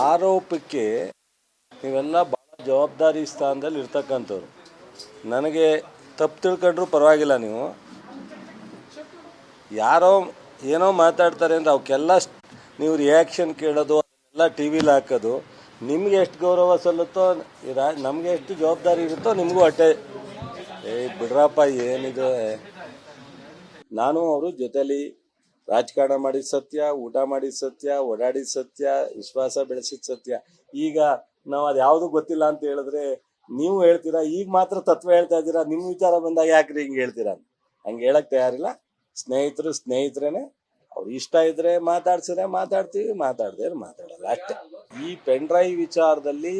ಆರೋಪಕ್ಕೆ ನೀವೆಲ್ಲ ಭಾಳ ಜವಾಬ್ದಾರಿ ಸ್ಥಾನದಲ್ಲಿ ಇರ್ತಕ್ಕಂಥವ್ರು. ನನಗೆ ತಪ್ಪು ತಿಳ್ಕೊಂಡ್ರೂ ಪರವಾಗಿಲ್ಲ. ನೀವು ಯಾರೋ ಏನೋ ಮಾತಾಡ್ತಾರೆ ಅಂದರೆ ಅವಕ್ಕೆಲ್ಲ ನೀವು ರಿಯಾಕ್ಷನ್ ಕೇಳೋದು, ಅದನ್ನೆಲ್ಲ ಟಿ ವಿಲಿ ಹಾಕೋದು, ನಿಮಗೆ ಎಷ್ಟು ಗೌರವ ಸಲ್ಲುತ್ತೋ, ನಮಗೆ ಎಷ್ಟು ಜವಾಬ್ದಾರಿ ಇರುತ್ತೋ ನಿಮಗೂ ಅಷ್ಟೇ. ಬಿಡ್ರಪ್ಪ, ಏನಿದೆ. ನಾನು ಅವರು ಜೊತೆಲಿ ರಾಜಕಾರಣ ಮಾಡಿದ ಸತ್ಯ, ಊಟ ಮಾಡಿದ ಸತ್ಯ, ಓಡಾಡಿದ ಸತ್ಯ, ವಿಶ್ವಾಸ ಬೆಳೆಸಿದ ಸತ್ಯ. ಈಗ ನಾವು ಅದು ಯಾವುದು ಗೊತ್ತಿಲ್ಲ ಅಂತ ಹೇಳಿದ್ರೆ ನೀವು ಹೇಳ್ತೀರಾ, ಈಗ ಮಾತ್ರ ತತ್ವ ಹೇಳ್ತಾ ಇದ್ದೀರಾ, ನಿಮ್ಮ ವಿಚಾರ ಬಂದಾಗ ಯಾಕ್ರಿ ಹಿಂಗೆ ಹೇಳ್ತೀರಾ? ಹಂಗೆ ಹೇಳಕ್ ತಯಾರಿಲ್ಲ. ಸ್ನೇಹಿತರು ಸ್ನೇಹಿತರೇನೆ. ಅವ್ರು ಇಷ್ಟ ಇದ್ರೆ ಮಾತಾಡ್ಸಿದ್ರೆ ಮಾತಾಡ್ತೀವಿ, ಮಾತಾಡದೆ ಮಾತಾಡಲ್ಲ ಅಷ್ಟೇ. ಈ ಪೆನ್ ಡ್ರೈವ್ ವಿಚಾರದಲ್ಲಿ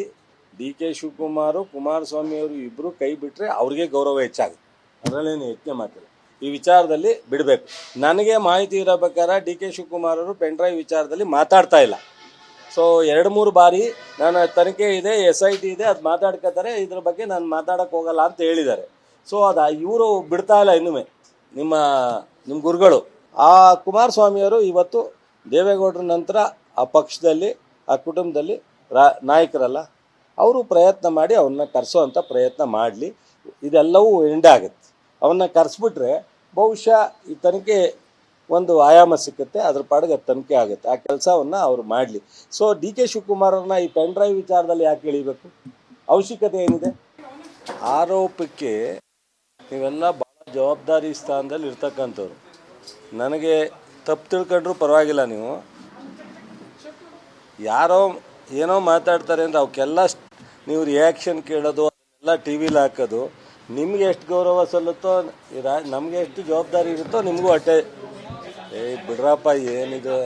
ಡಿ ಕೆ ಶಿವಕುಮಾರ್, ಕುಮಾರಸ್ವಾಮಿ ಅವರು ಇಬ್ರು ಕೈ ಬಿಟ್ರೆ ಅವ್ರಿಗೆ ಗೌರವ ಹೆಚ್ಚಾಗುತ್ತೆ. ಅದರಲ್ಲೇನು ಯೋಚನೆ ಮಾಡ್ತಿಲ್ಲ. ಈ ವಿಚಾರದಲ್ಲಿ ಬಿಡಬೇಕು. ನನಗೆ ಮಾಹಿತಿ ಇರೋ ಪ್ರಕಾರ ಡಿ ಕೆ ಶಿವಕುಮಾರ್ ಅವರು ಪೆನ್ ಡ್ರೈವ್ ವಿಚಾರದಲ್ಲಿ ಮಾತಾಡ್ತಾ ಇಲ್ಲ. ಸೊ 2-3 ಬಾರಿ ನಾನು ತನಿಖೆ ಇದೆ, SIT ಇದೆ, ಅದು ಮಾತಾಡ್ಕೋತಾರೆ, ಇದ್ರ ಬಗ್ಗೆ ನಾನು ಮಾತಾಡಕ್ಕೆ ಹೋಗಲ್ಲ ಅಂತ ಹೇಳಿದ್ದಾರೆ. ಸೊ ಅದು ಇವರು ಬಿಡ್ತಾ ಇಲ್ಲ ಇನ್ನೂ ನಿಮ್ಮ ಗುರುಗಳು. ಆ ಕುಮಾರಸ್ವಾಮಿಯವರು ಇವತ್ತು ದೇವೇಗೌಡರ ನಂತರ ಆ ಪಕ್ಷದಲ್ಲಿ, ಆ ಕುಟುಂಬದಲ್ಲಿ ನಾಯಕರಲ್ಲ, ಅವರು ಪ್ರಯತ್ನ ಮಾಡಿ ಅವನ್ನ ಕರೆಸೋವಂಥ ಪ್ರಯತ್ನ ಮಾಡಲಿ. ಇದೆಲ್ಲವೂ ಎಂಡ್ ಆಗುತ್ತೆ. ಅವನ್ನ ಕರೆಸ್ಬಿಟ್ರೆ ಬಹುಶಃ ಈ ತನಿಖೆ ಒಂದು ಆಯಾಮ ಸಿಕ್ಕುತ್ತೆ, ಅದ್ರ ಪಾಡಿಗೆ ತನಿಖೆ ಆಗುತ್ತೆ. ಆ ಕೆಲಸವನ್ನು ಅವರು ಮಾಡಲಿ. ಸೊ ಡಿ ಕೆ ಶಿವಕುಮಾರ್ ಅವ್ರನ್ನ ಈ ಪೆನ್ ಡ್ರೈವ್ ವಿಚಾರದಲ್ಲಿ ಯಾಕೆ ಎಳಿಬೇಕು? ಅವಶ್ಯಕತೆ ಏನಿದೆ? ಆರೋಪಕ್ಕೆ ನೀವೆಲ್ಲ ಭಾಳ ಜವಾಬ್ದಾರಿ ಸ್ಥಾನದಲ್ಲಿ ಇರ್ತಕ್ಕಂಥವ್ರು. ನನಗೆ ತಪ್ಪು ತಿಳ್ಕೊಂಡ್ರೂ ಪರವಾಗಿಲ್ಲ. ನೀವು ಯಾರೋ ಏನೋ ಮಾತಾಡ್ತಾರೆ ಅಂದರೆ ಅವಕ್ಕೆಲ್ಲ ನೀವು ರಿಯಾಕ್ಷನ್ ಕೇಳೋದು, ಅದನ್ನೆಲ್ಲ ಟಿ ವಿಲಿ ಹಾಕೋದು, ನಿಮಗೆ ಎಷ್ಟು ಗೌರವ ಸಲ್ಲುತ್ತೋ, ನಮಗೆ ಎಷ್ಟು ಜವಾಬ್ದಾರಿ ಇರುತ್ತೋ ನಿಮಗೂ ಅಷ್ಟೇ. ಬಿಡ್ರಪ್ಪ, ಏನಿದೆ.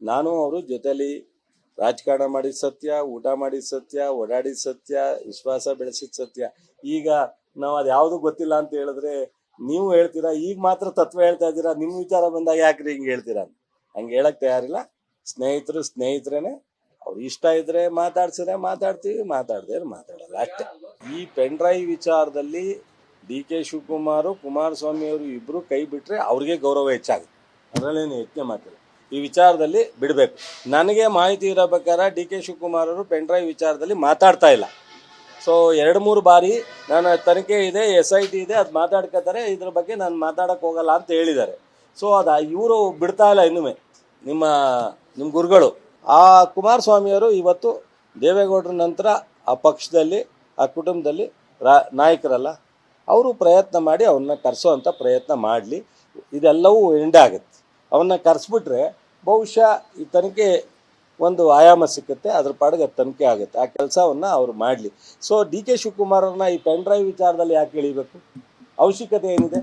ನಾನು ಅವರು ಜೊತೆಲಿ ರಾಜಕಾರಣ ಮಾಡಿದ ಸತ್ಯ, ಊಟ ಮಾಡಿದ ಸತ್ಯ, ಓಡಾಡಿದ ಸತ್ಯ, ವಿಶ್ವಾಸ ಬೆಳೆಸಿದ ಸತ್ಯ. ಈಗ ನಾವು ಅದು ಯಾವುದು ಗೊತ್ತಿಲ್ಲ ಅಂತ ಹೇಳಿದ್ರೆ ನೀವು ಹೇಳ್ತೀರಾ, ಈಗ ಮಾತ್ರ ತತ್ವ ಹೇಳ್ತಾ ಇದ್ದೀರಾ, ನಿಮ್ಮ ವಿಚಾರ ಬಂದಾಗ ಯಾಕ್ರಿ ಹಿಂಗೆ ಹೇಳ್ತೀರಾ? ಹಂಗೆ ಹೇಳಕ್ ತಯಾರಿಲ್ಲ. ಸ್ನೇಹಿತರು ಸ್ನೇಹಿತರೇನೆ. ಅವ್ರು ಇಷ್ಟ ಇದ್ರೆ ಮಾತಾಡ್ಸಿದ್ರೆ ಮಾತಾಡ್ತೀವಿ, ಮಾತಾಡದೆ ಮಾತಾಡಲ್ಲ ಅಷ್ಟೇ. ಈ ಪೆನ್ ಡ್ರೈವ್ ವಿಚಾರದಲ್ಲಿ ಡಿ ಕೆ ಶಿವಕುಮಾರ್, ಕುಮಾರಸ್ವಾಮಿ ಅವರು ಇಬ್ರು ಕೈ ಬಿಟ್ರೆ ಅವ್ರಿಗೆ ಗೌರವ ಹೆಚ್ಚಾಗುತ್ತೆ. ಅದರಲ್ಲೇನು ಯೋಚನೆ ಮಾಡ್ತಿಲ್ಲ. ಈ ವಿಚಾರದಲ್ಲಿ ಬಿಡಬೇಕು. ನನಗೆ ಮಾಹಿತಿ ಇರೋ ಪ್ರಕಾರ ಡಿ ಕೆ ಶಿವಕುಮಾರ್ ಅವರು ಪೆನ್ ಡ್ರೈವ್ ವಿಚಾರದಲ್ಲಿ ಮಾತಾಡ್ತಾ ಇಲ್ಲ. ಸೊ 2-3 ಬಾರಿ ನಾನು ತನಿಖೆ ಇದೆ, SIT ಇದೆ, ಅದು ಮಾತಾಡ್ಕೋತಾರೆ, ಇದ್ರ ಬಗ್ಗೆ ನಾನು ಮಾತಾಡಕ್ಕೆ ಹೋಗಲ್ಲ ಅಂತ ಹೇಳಿದ್ದಾರೆ. ಸೊ ಅದು ಇವರು ಬಿಡ್ತಾ ಇಲ್ಲ ಇನ್ನೂ ನಿಮ್ಮ ಗುರುಗಳು. ಆ ಕುಮಾರಸ್ವಾಮಿಯವರು ಇವತ್ತು ದೇವೇಗೌಡರ ನಂತರ ಆ ಪಕ್ಷದಲ್ಲಿ, ಆ ಕುಟುಂಬದಲ್ಲಿ ನಾಯಕರಲ್ಲ, ಅವರು ಪ್ರಯತ್ನ ಮಾಡಿ ಅವನ್ನ ಕರೆಸೋವಂಥ ಪ್ರಯತ್ನ ಮಾಡಲಿ. ಇದೆಲ್ಲವೂ ಎಂಡ್ ಆಗುತ್ತೆ. ಅವನ್ನ ಕರೆಸ್ಬಿಟ್ರೆ ಬಹುಶಃ ಈ ತನಿಖೆ ಒಂದು ಆಯಾಮ ಸಿಕ್ಕುತ್ತೆ, ಅದ್ರ ಪಾಡಿಗೆ ತನಿಖೆ ಆಗುತ್ತೆ. ಆ ಕೆಲಸವನ್ನು ಅವರು ಮಾಡಲಿ. ಸೊ ಡಿ ಕೆ ಶಿವಕುಮಾರ್ ಅವ್ರನ್ನ ಈ ಪೆನ್ ಡ್ರೈವ್ ವಿಚಾರದಲ್ಲಿ ಯಾಕೆ ಎಳಿಬೇಕು? ಅವಶ್ಯಕತೆ ಏನಿದೆ?